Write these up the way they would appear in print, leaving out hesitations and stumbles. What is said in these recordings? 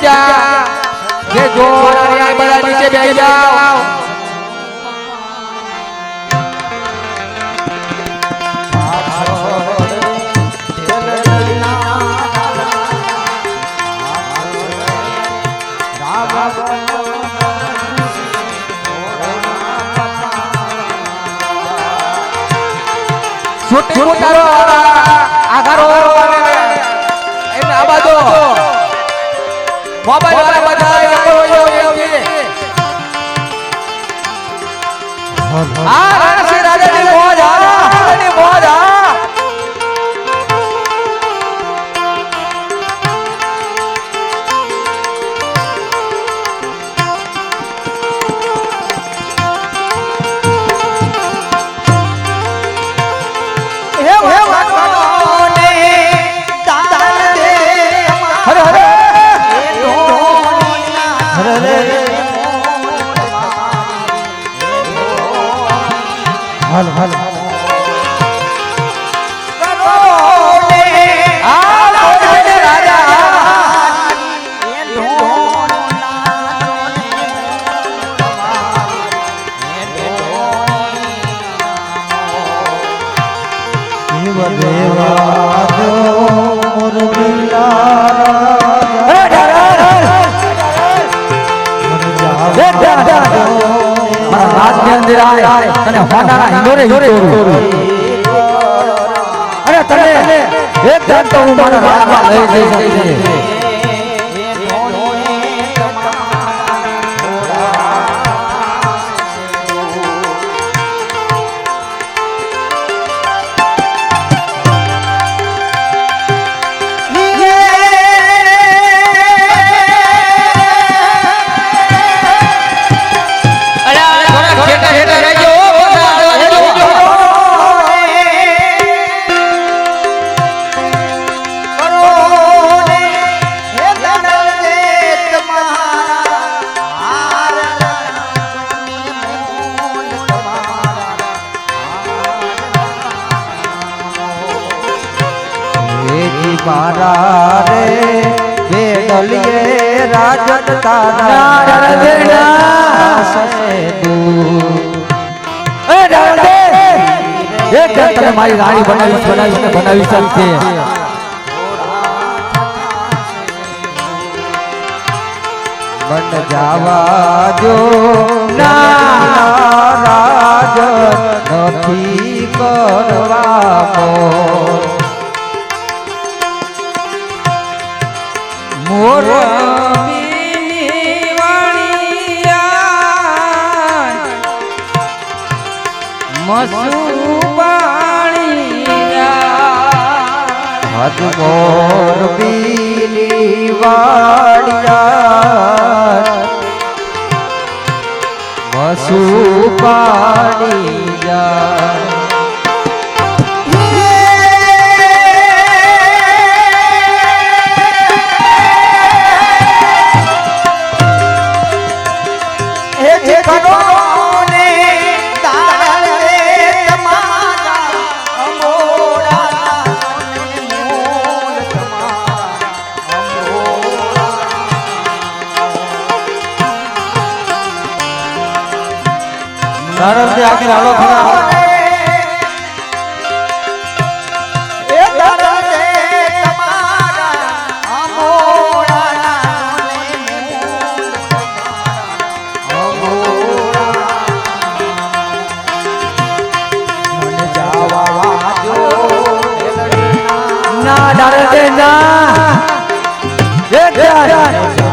બીજા જે જો બધા નીચે બેસી જાઓ. અને હોનારા હિંદોરે અરે તને એક ધન તો હું મારા રાજમાં લઈ જઈશ. મારા રે વેડલીએ રાજન તારા મારી રાણી બનાવી શકશે. બન જાવા જો ના રાજ નથી કરવા મોર હદ મોર બીની વાડિયા મસુ પાણી જા આખી હાલો ખરા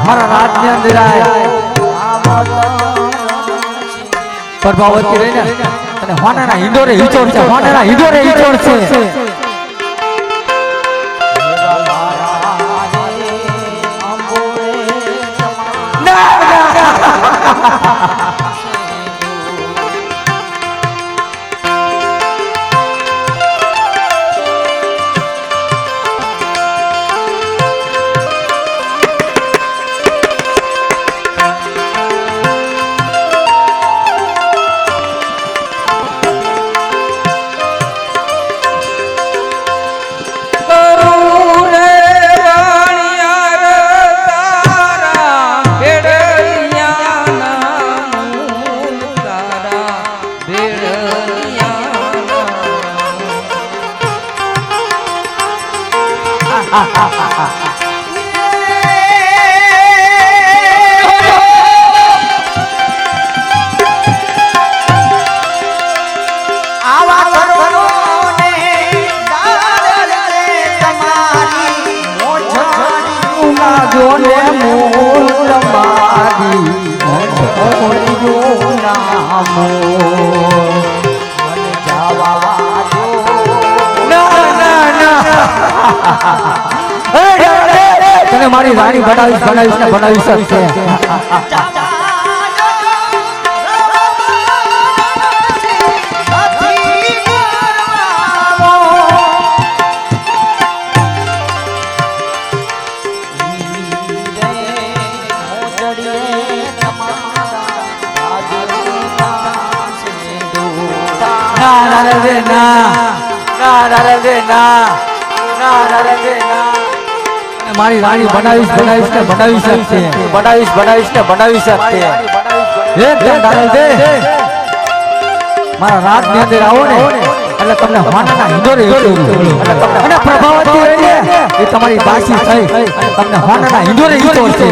મારા રાત ની અંદર પ્રભાવતી રહી ને અને હોનાના હિંદોરે હિચોડ છે. હોનાના હિંદોરે હિચોડ છે. હોળિયું નામો મન જાવા દો ના ના ના તને મારી રાણી બનાવીશ ને બનાવી શકશે મારી રાણી બનાવીશ ને બનાવી શકશે બનાવી શકશે મારા રાત ની અંદર આવો ને એટલે તમને વાનાના હિંડોરે અને પ્રભાવતી રહીને એ તમારી દાસી થઈ અને તમને વાનાના હિંડોરે હિંચોડશે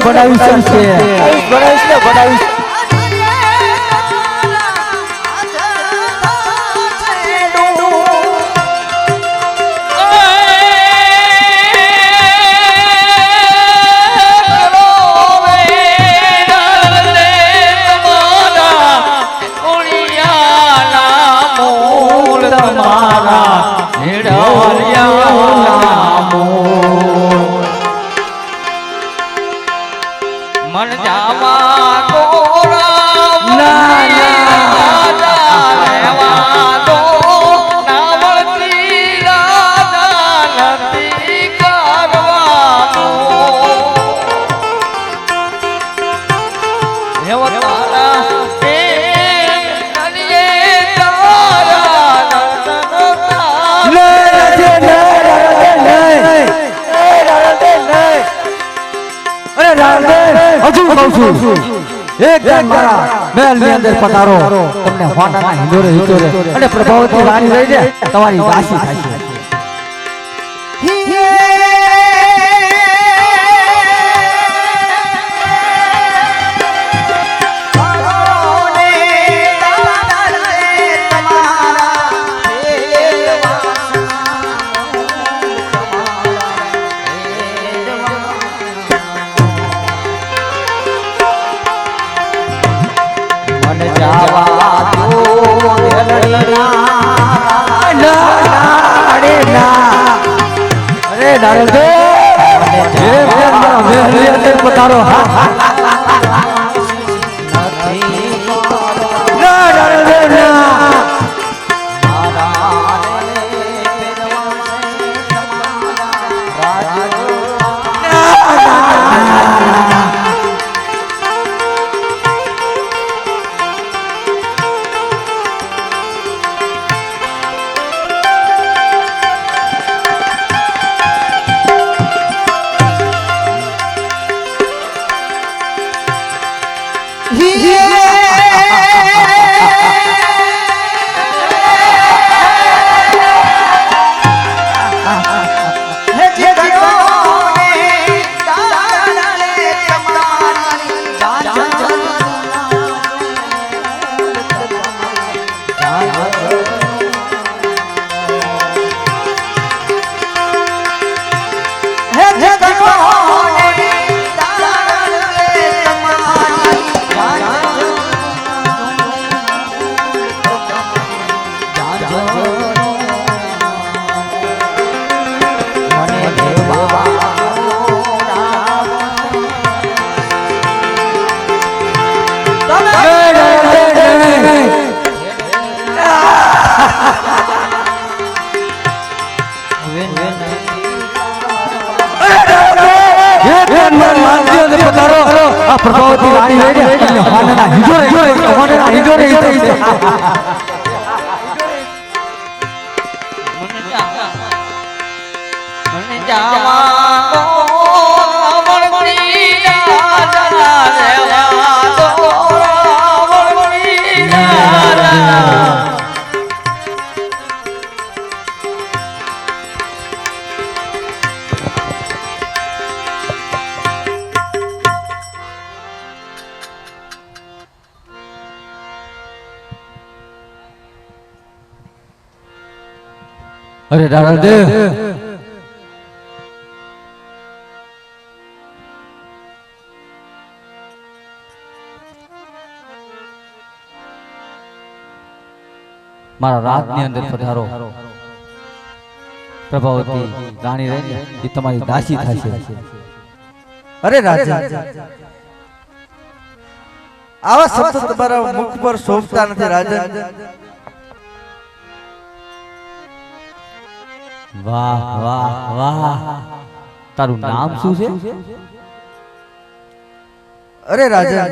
બનાવી શકશે મન જાવા દો રહેવા દો ના મળતી રાજા નથી કરવાનો એવો તારા હજુ કહું છું એક મારા મહેલ ની અંદર પધારો તમને વાનાના હિંડોરે અને પ્રભાવતી રાણી રહીને તમારી દાસી થશે પધારો રાજની અંદર પધારો આ પ્રભાવતી રાણી રહીને અને હોનાના હિંડોરે હોનાના હિંડોરે થઈ છે મને જાવા દો રાવણની રાજા રહેવા દો રાવણની રાજા અરે દાદા દેવ મારા રાજની અંદર પધારો પ્રભાવતી રાણી રહીને એ તમારી દાસી થશે અરે રાજા આવા શબ્દ તમારા મુખ પર શોભતા નથી રાજા વાહ વાહ વાહ તારું નામ શું છે અરે રાજા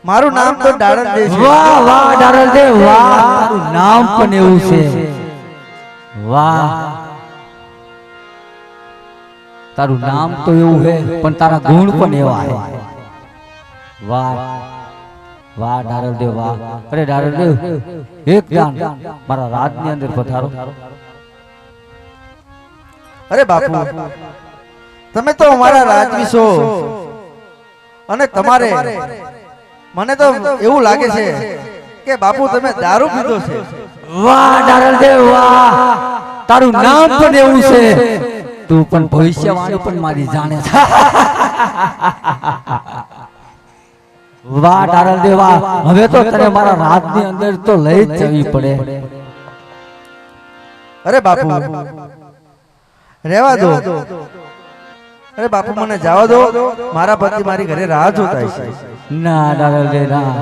મારું નામ તો ડાળન દે છે વાહ વાહ ડારલ દે વાહ તારું નામ પણ એવું છે વાહ તારું નામ તો એવું છે પણ તારા ગુણ પણ એવા છે વાહ વાહ ડારલ દેવ વાહ અરે ડારલ દેવ એક જાન મારા રાજની અંદર પધારો અરે બાપુ તમે તો અમારા રાજવી છો અને તમારે મને તો એવું લાગે છે કે બાપુ તમે દારૂ પીધો છે વાહ ડારલ દેવ વાહ તારું નામ પણ એવું છે તું પણ ભવિષ્યવાણી પણ મારી જાણે છે વાહ ડારલ દેવ વાહ હવે તો તને મારા રાજની અંદર તો લઈ જ જવી પડે અરે બાપુ રહેવા દો અરે બાપુ મને જવા દો મારા પતિ મારી ઘરે રાહ જોતા છે ના ડારલ દેવ ના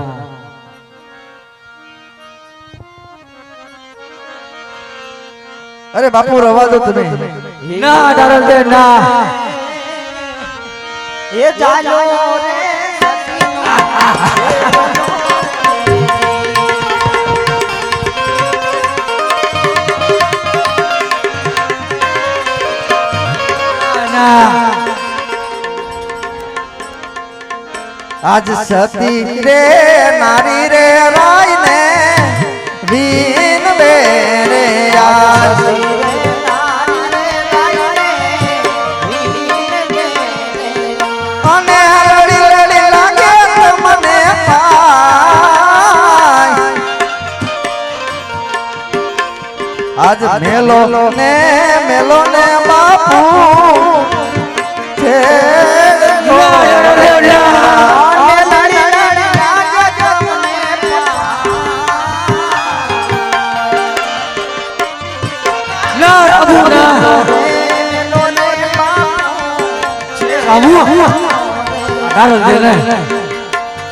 અરે બાપુ રહેવા દો તમે ના ડારલ દેવ ના એ ચાલો રે આજ સતી રે નારી રે રાય ને વીન બે રે આજ અને રડી રડી લાગે તમને પાય આજ મેલો ને બાપુ છે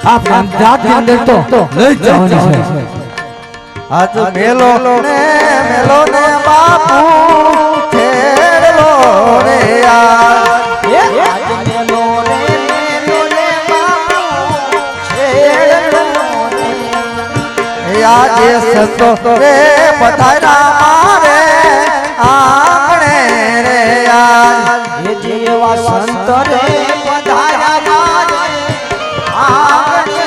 આપણે અંદર તો લઈ જવાની છે આજ મેલો ને બાપુ છેડલો રે આજ મેલો ને બાપુ છેડલો રે આજે સંતો રે પધારા રે આંગણે રે આજ જેવા સંત રે પધારા રે આંગણે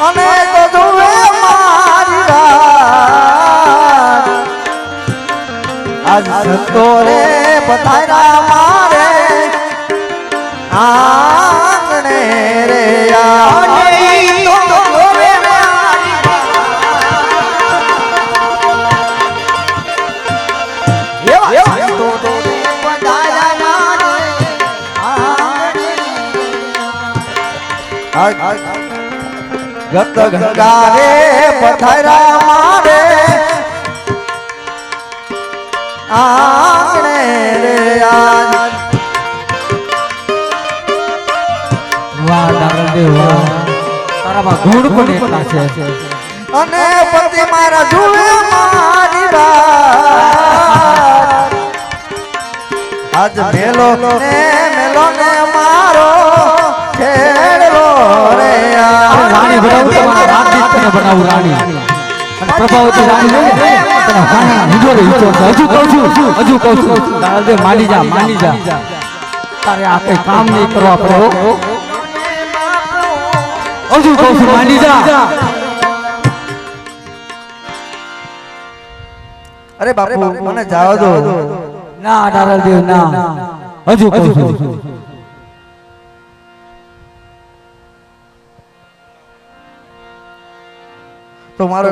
અને તો જુએ મારી રાત આજ સંતો રે પધારા મારે આંગણે રે ગત ગંગા રે પથરા મારે આંગણે રે આજ વાહ ડારલ દેવ વાહ તારામાં ગુણ પણ એટલા છે અને પતિ મારા જુએ મારી રાત આજ મેલો ને મારો છેડલો રે રાણી બનાવું તમારા રાજદીપ ને બનાવું રાણી અને પ્રભાવતી રાણી લઈને તને વાણા હિજોરે હિજો હજુ કહું છું દાદા માની જા તારે આ કઈ કામ નહીં કરવા પડે હો હજુ કહું છું માની જા અરે બાપુ મને જવા દો ના ડારલદેવ ના હજુ કહું છું તો મારો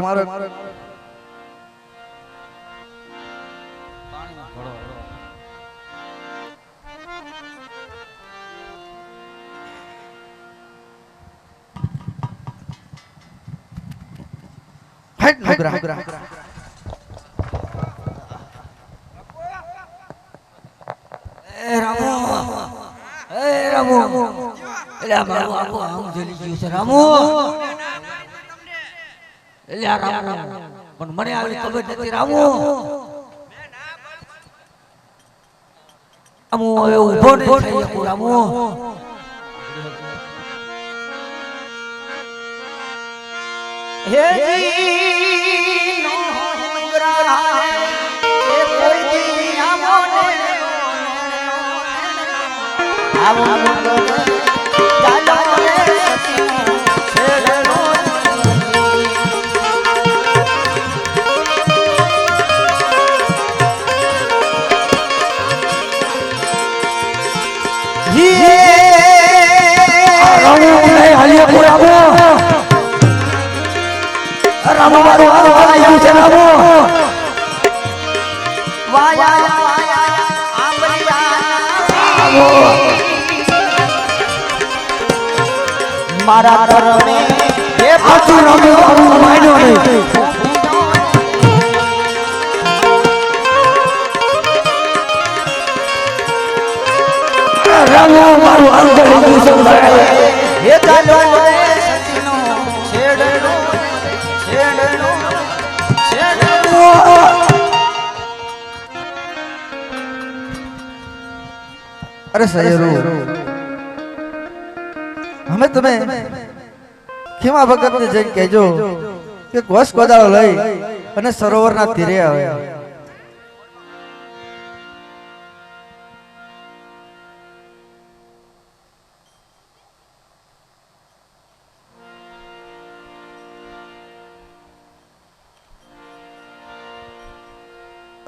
હાઈટ નુગરા એ રામુ એટલે મારું આખું આમ જલી ગયું છે રામુ એટલે આ રામુ પણ મને આવી ખબર નથી રામુ રામુ હવે ઊભો નહીં થઈ શકું રામુ હે જી નો નુગરા એ કોઈ દી આમો ને આવો ચાલો રે સતી છેડલો હે રામુ નહીં હાલ્યો રામુ રામુ મારું હારું આવ્યું છે રામુ મારા ઘરમે હે આચું રામુ મારું માન્યો નહીં રામુ મારું હારું ગયું છે હે ચાલો રે સતીનો છેડલો અરે સયરુ અમે તમે ખેમા ભગત ને જઈને કહેજો કે કોસ કોદાળો લઈ અને સરોવરના તીરે આવે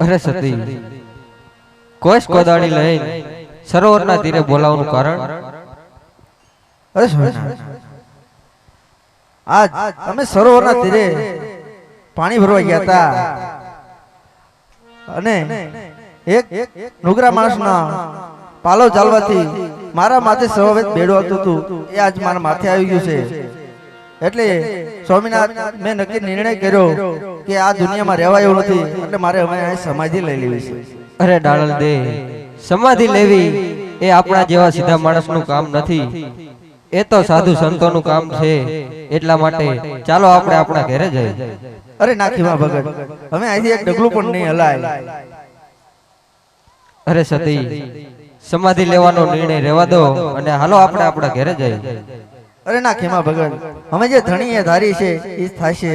અરે સતી કોશ કોદાળી લઈ સરોવરના તીરે બોલાવવાનું કારણ અરે સોના આજ અમે સરોવરના તીરે પાણી ભરવા ગયા હતા અને એક નુગરા માણસના પાલવ ચાલવાથી મારા માથે સ્વાભાવિક બેડું આવતું હતું એ આજ મારા માથે આવી ગયું છે એટલે સ્વામિનાથ મેં નક્કી નિર્ણય કર્યો કે આ દુનિયામાં રહેવા એવું નથી એટલે મારે હવે અહીં સમાધિ લઈ લેવી છે અરે ડાળલ દે સમાધિ લેવી એ આપણા જેવા સીધા માણસનું કામ નથી એ તો સાધુ સંતોનું કામ છે એટલા માટે ચાલો આપણે આપણા ઘરે જઈએ અરે નાખીમાં ભગત હવે અહીંથી એક ડગલું પણ નહીં હલાય અરે સતી સમાધિ લેવાનો નિર્ણય રહેવા દો અને હાલો આપણે આપણા ઘરે જઈએ અરે ના ખેમા ભગત અમે જે ધણી એ ધારી છે એ થશે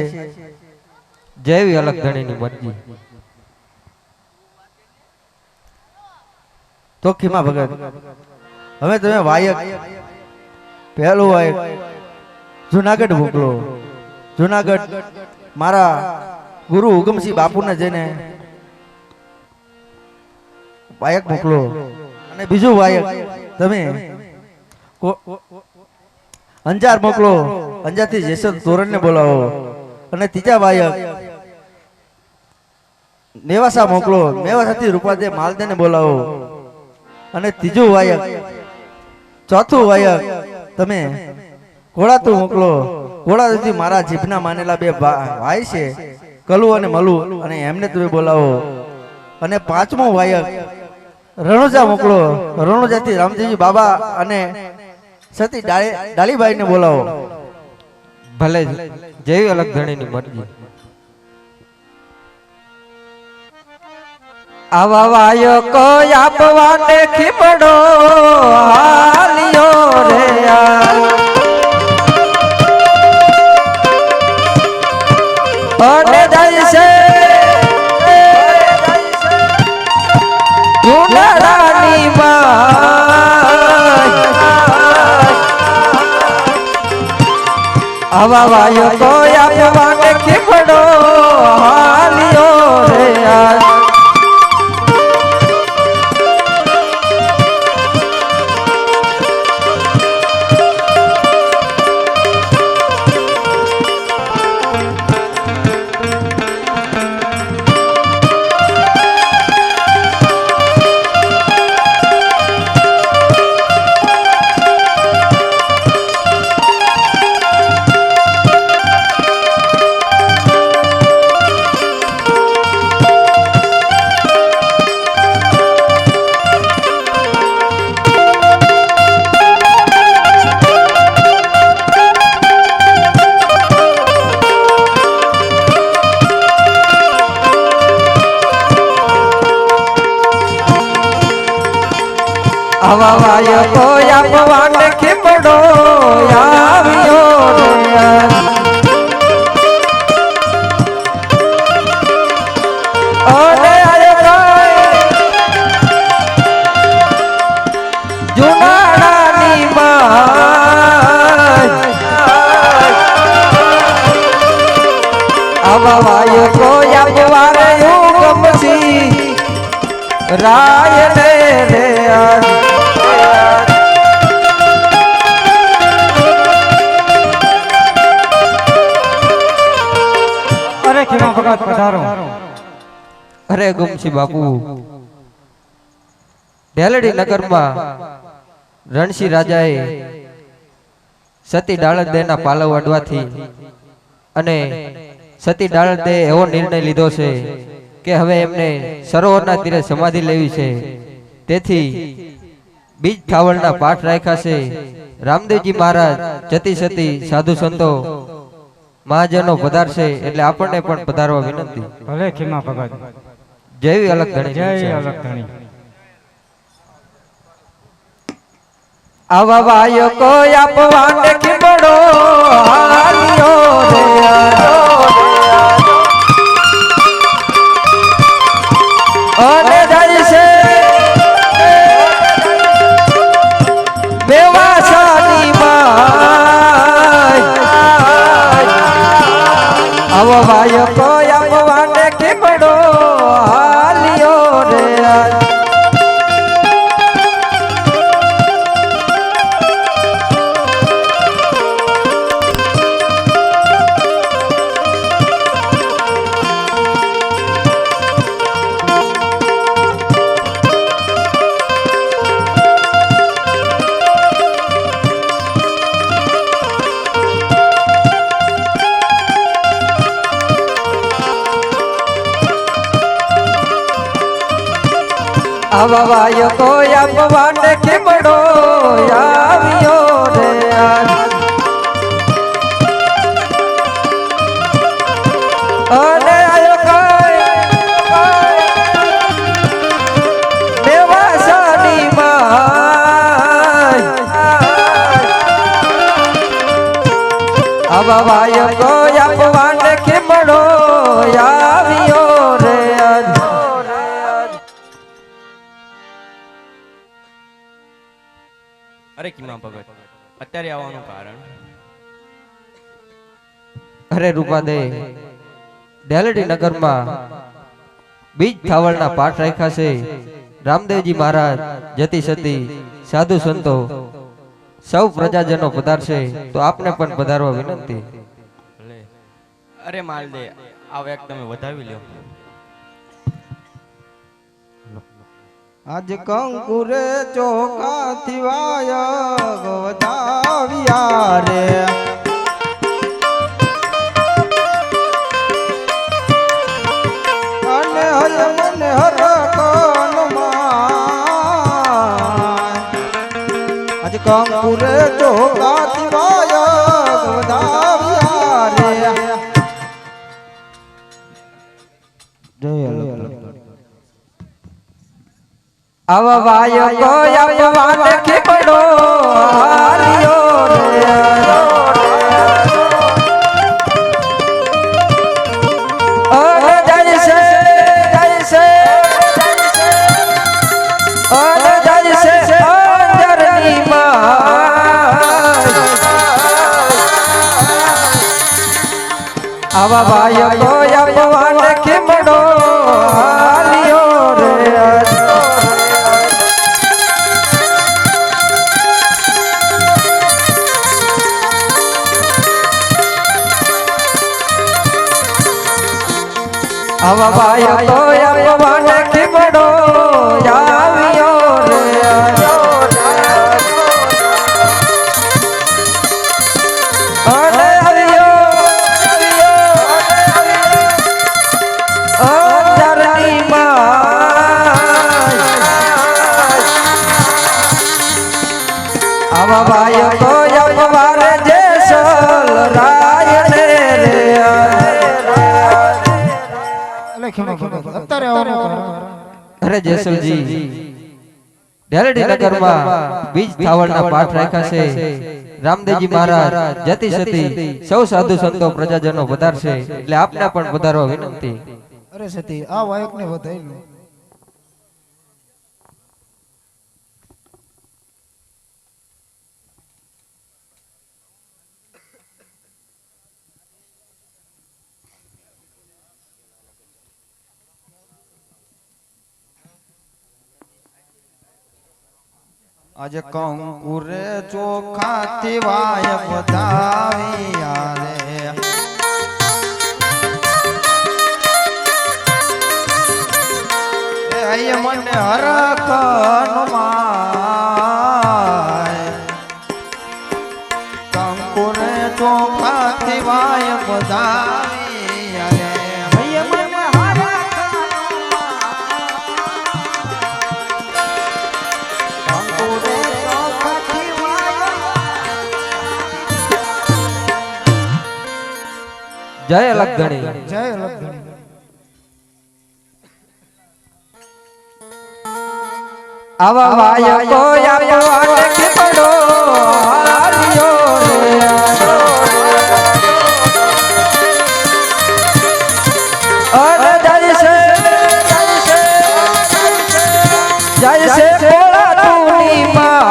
જેવી અલગ ધણીની મરજી તો ખેમા ભગત હવે તમે વાયક પહેલું વાયક જુનાગઢ મોકલો જુનાગઢ મારા ગુરુ ઉગમસિંહ બાપુને જઈને વાયક મોકલો અને બીજું વાયક તમે અંજાર મોકલો અંજારથી જેસલ તોરણને બોલાવો અને ત્રીજા વાયક મેવાસા મોકલો મેવાસાથી રૂપાદે માલદેને બોલાવો અને ત્રીજું વાયક ચોથું વાયક તમે ઘોડાતું મોકલો ઘોડાથી મારા જીભના માનેલા બે ભાઈ છે કલુ અને મલુ અને એમને તમે બોલાવો અને પાંચમું વાયક રણુજા મોકલો રણુજાથી રામજીજી બાબા અને સતી ડાલીબાઈ ને બોલાવો ભલે જેવી અલગ ધણીની મરજી આવા વાયો કોઈ આપવાને ખીમડો હાલ્યો રે અને જાય છે જુનાડાની માં આવા વાયો કોઈ આપવાને ખીમડો હાલ્યો રે આવા વાયો કોઈ આપવાને ખીમડો આવ્યો રે અને જુનાડાની માં આવા વાયો કોઈ આપવાને ગમસી રાય ને રે અરે ગુમસી બાપુ ઢેલડી નગરમાં રણસિંહ રાજાએ સતી ડાળદના પાલવ અડવાથી અને સતી ડાળદે એવો નિર્ણય લીધો છે કે હવે એમને સરોવરના તીરે સમાધિ લેવી છે તેથી બીજ થાવળના પાઠ રાખ્યા છે રામદેવજી મહારાજ જતી સતી સાધુ સંતો મહાજનો પધારશે એટલે આપણને પણ પધારવા વિનંતી. ભલે ખીમા ભગત. જય અલગ ધણી. જય અલગ ધણી. આવા વાયો કોઈ આપવાને ખીમડો હાલ્યો રે અને જાય છે મેવાસાની માં આવો વાયો કોઈ આપવાને ખીમડો હાલ્યો રે આવા વાયો કોઈ આપવાને ખીમડો આવ્યો રે અને આયો કોઈ મેવાસાની માં આવા વાયો કોઈ આપવાને ખીમડો આવ્યો રે અરે કિમા ભગત અત્યારે આવવાનું કારણ? અરે રૂપાદે ઢેલડી નગરમાં બીજ થાવળના પાઠ રાખ્યા છે રામદેવજી મહારાજ જતી સતી સાધુ સંતો સૌ પ્રજાજનો પધારશે તો આપને પણ પધારવા વિનંતી. અરે માલદે આ વેક તમે વધાવી લ્યો. આજ કંકુરે ચોકાથી વાયા વધાવ્યા રે અને હય મને હરકનમાં આજ કંકુરે ચોકાથી વાયા વધાવ્યા રે. જય અલગ આવા વાય કોઈ આપવાને ખીમડો હાલ્યો રે ઓરે જાય છે ઓરે જાય છે અંદરની માં આવા વાય કોઈ આપવાને ખીમડો હાલ્યો રે આવા ભાઈ તો આપવાને ખીમડો આવ્યો રે અરે આવ્યો અંદરની માં આવા ભાઈ તો આપવાને જેસલ રાય ને રે અરે જેસલજી ડેલડી નગરમાં બીજ થાવળના પાઠ રાખ્યા છે રામદેવજી મહારાજ જતી સતી સૌ સાધુ સંતો પ્રજાજનો વધારશે એટલે આપને પણ વધારવા વિનંતી. અરે સતી આ વાયકને વધાઈ લો. આજે કંકુરે ચોખાથી વાય બધાવ્યા રે એ મને હરખ હનુમાય કંકુરે ચોખાથી વાય બધાવ્યા રે જય અલગધણી જય અલગધણી. આવા વાય કોઈ આપવાને ખીમડો હાલ્યો રે અરે જાય છે કોળા તુની માં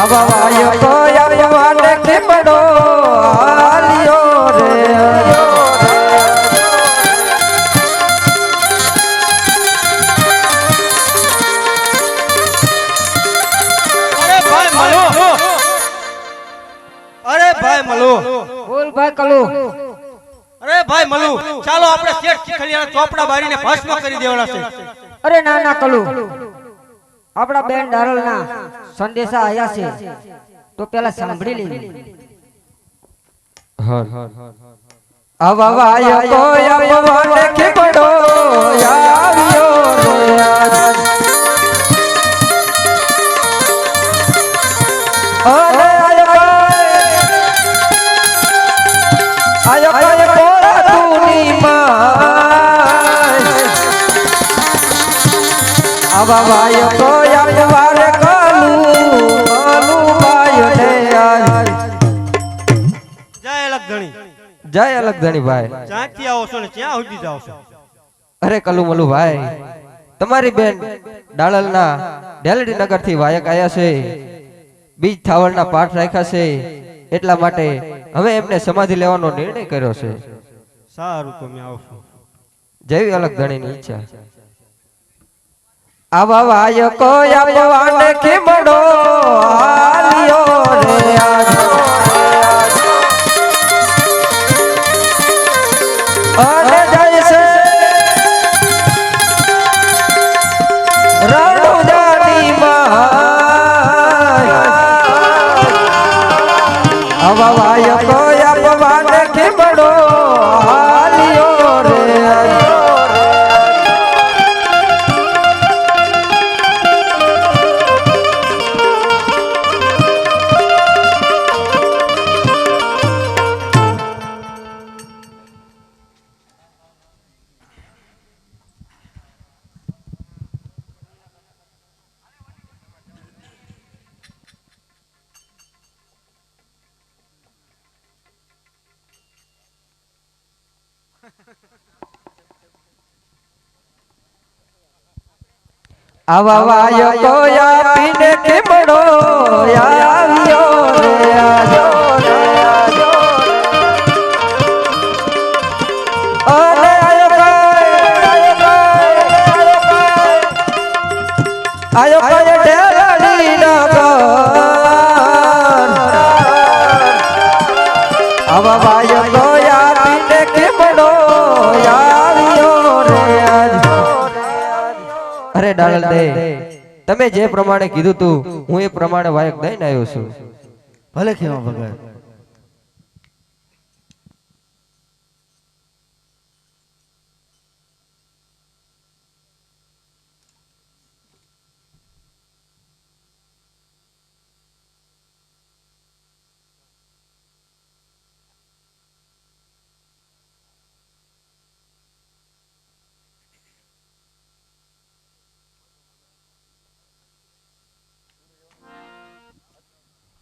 આવા વાય કોઈ આપવાને ખીમડો હાલ્યો રે અરે ભાઈ મલુ બોલ ભાઈ કલુ. અરે ભાઈ મલુ ચાલો આપણે શેઠ ખીખલિયાના ચોપડા બારીને ભસ્મ કરી દેવાના છે. અરે ના ના કલુ, આપણા બેન ડારલના સંદેશા આયા છે તો પેલા સાંભળી લેવી. આવા વાય કોઈ આપવાને ખીમડો આવ્યો રે અરે આયો કોળા તુની માં આવા વાય કોઈ આપવાને કલુ બાય ને જય અલગધણી. જય અલગધણી ભાઈ. ક્યાંથી આવો છો ને ક્યાં સુધી જાઓ છો? અરે કલુ મલુ ભાઈ, તમારી બેન ડાળલના ડેલડી નગર થી વાયક આયા છે, બીજ થાવળના પાઠ રાખ્યા છે, એટલા માટે હવે એમને સમાધિ લેવાનો નિર્ણય કર્યો છે. સારું તમે આવશો. જેવી અલગધણીની ઈચ્છા. આવા વાય કોઈ આપવાને ખીમડો હાલ્યો રે અરે જાય છે રણુજાની માં આવા વાય કોઈ આપવાને ખીમડો હાલ્યો રે આવા વાયકો આપીને કેમડો આવ્યો રે આજો રે આજો અરે આયો કાય ઢેલાડી નગર આવા વાયકો આપીને કેમડો આવ્યો રે આજો અરે ડાળલ દે તમે જે પ્રમાણે કીધું તું હું એ પ્રમાણે વાયક દઈને આવ્યો છું ભલે ખેમા ભગત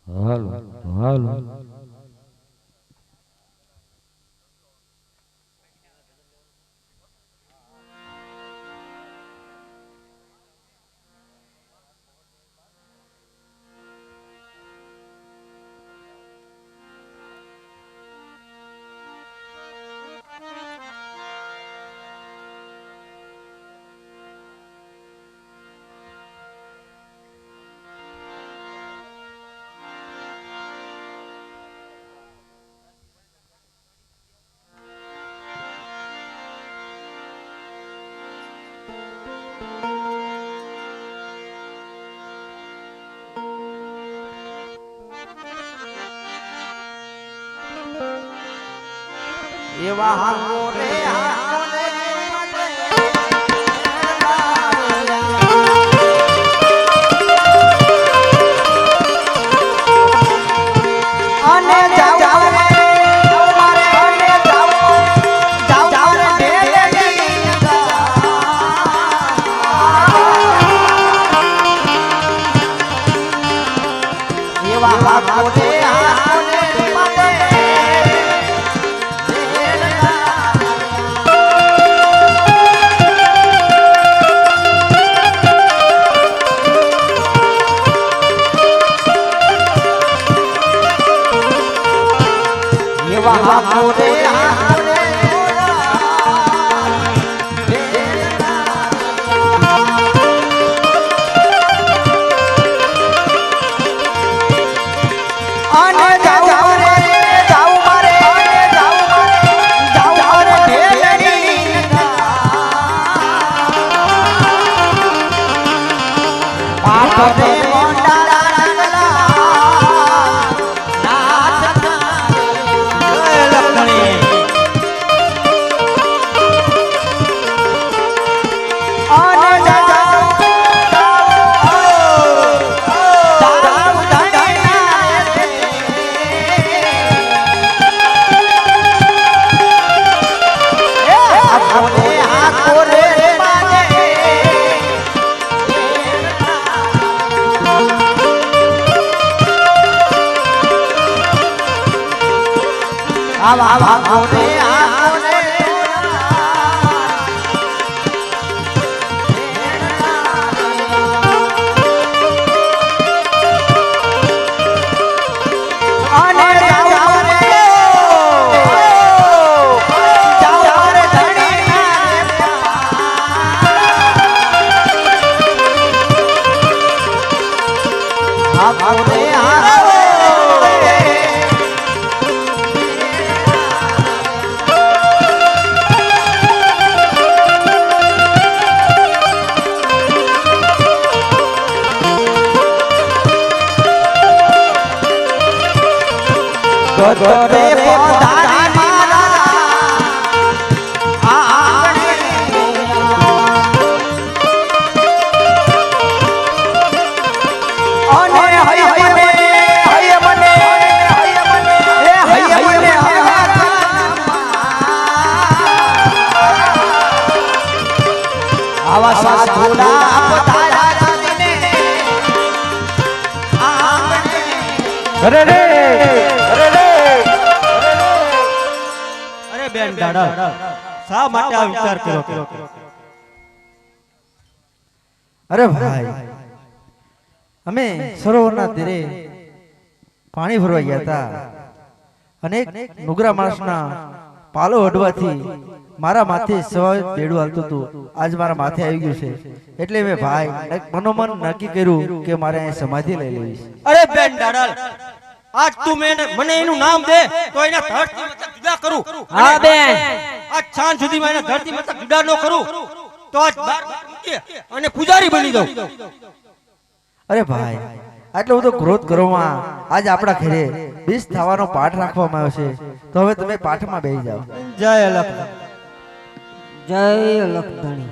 હાલો હાલો એવા હાંગો રે અને જાવ રે મારે અને જાવ રે ઢેલેલી એવા હાંગો રે અરે રે અરે રે અરે બેન દાડા શા માટે આ વિચાર કર્યો અરે ભાઈ, અમે સરોવરના તીરે પાણી ભરવા ગયા હતા અને એક નુગરા માણસના પાલો અડવાથી મારા માથે સવાય બેડું હાલતું હતું. આજ મારા માથે આવી ગયું છે એટલે મેં ભાઈ એક મનોમન નક્કી કર્યું કે મારે અહીં સમાધિ લઈ લેવી છે. અરે બેન ડાડલ, આજ તું મને એનું નામ દે તો એના ધરતી મતલબ જુદા કરું. હા બેન, આજ સાંજ સુધીમાં એના ધરતી મતલબ જુદા ન કરું તો આજ બાર મૂકીએ અને પૂજારી બની દઉં. અરે ભાઈ, આટલો બધો ક્રોધ કરવામાં આજ આપણા ઘરે બીજ થવાનો પાઠ રાખવામાં આવ્યો છે, તો હવે તમે પાઠમાં બેસી જાઓ. જય અલખ, જય અલખ ધણી.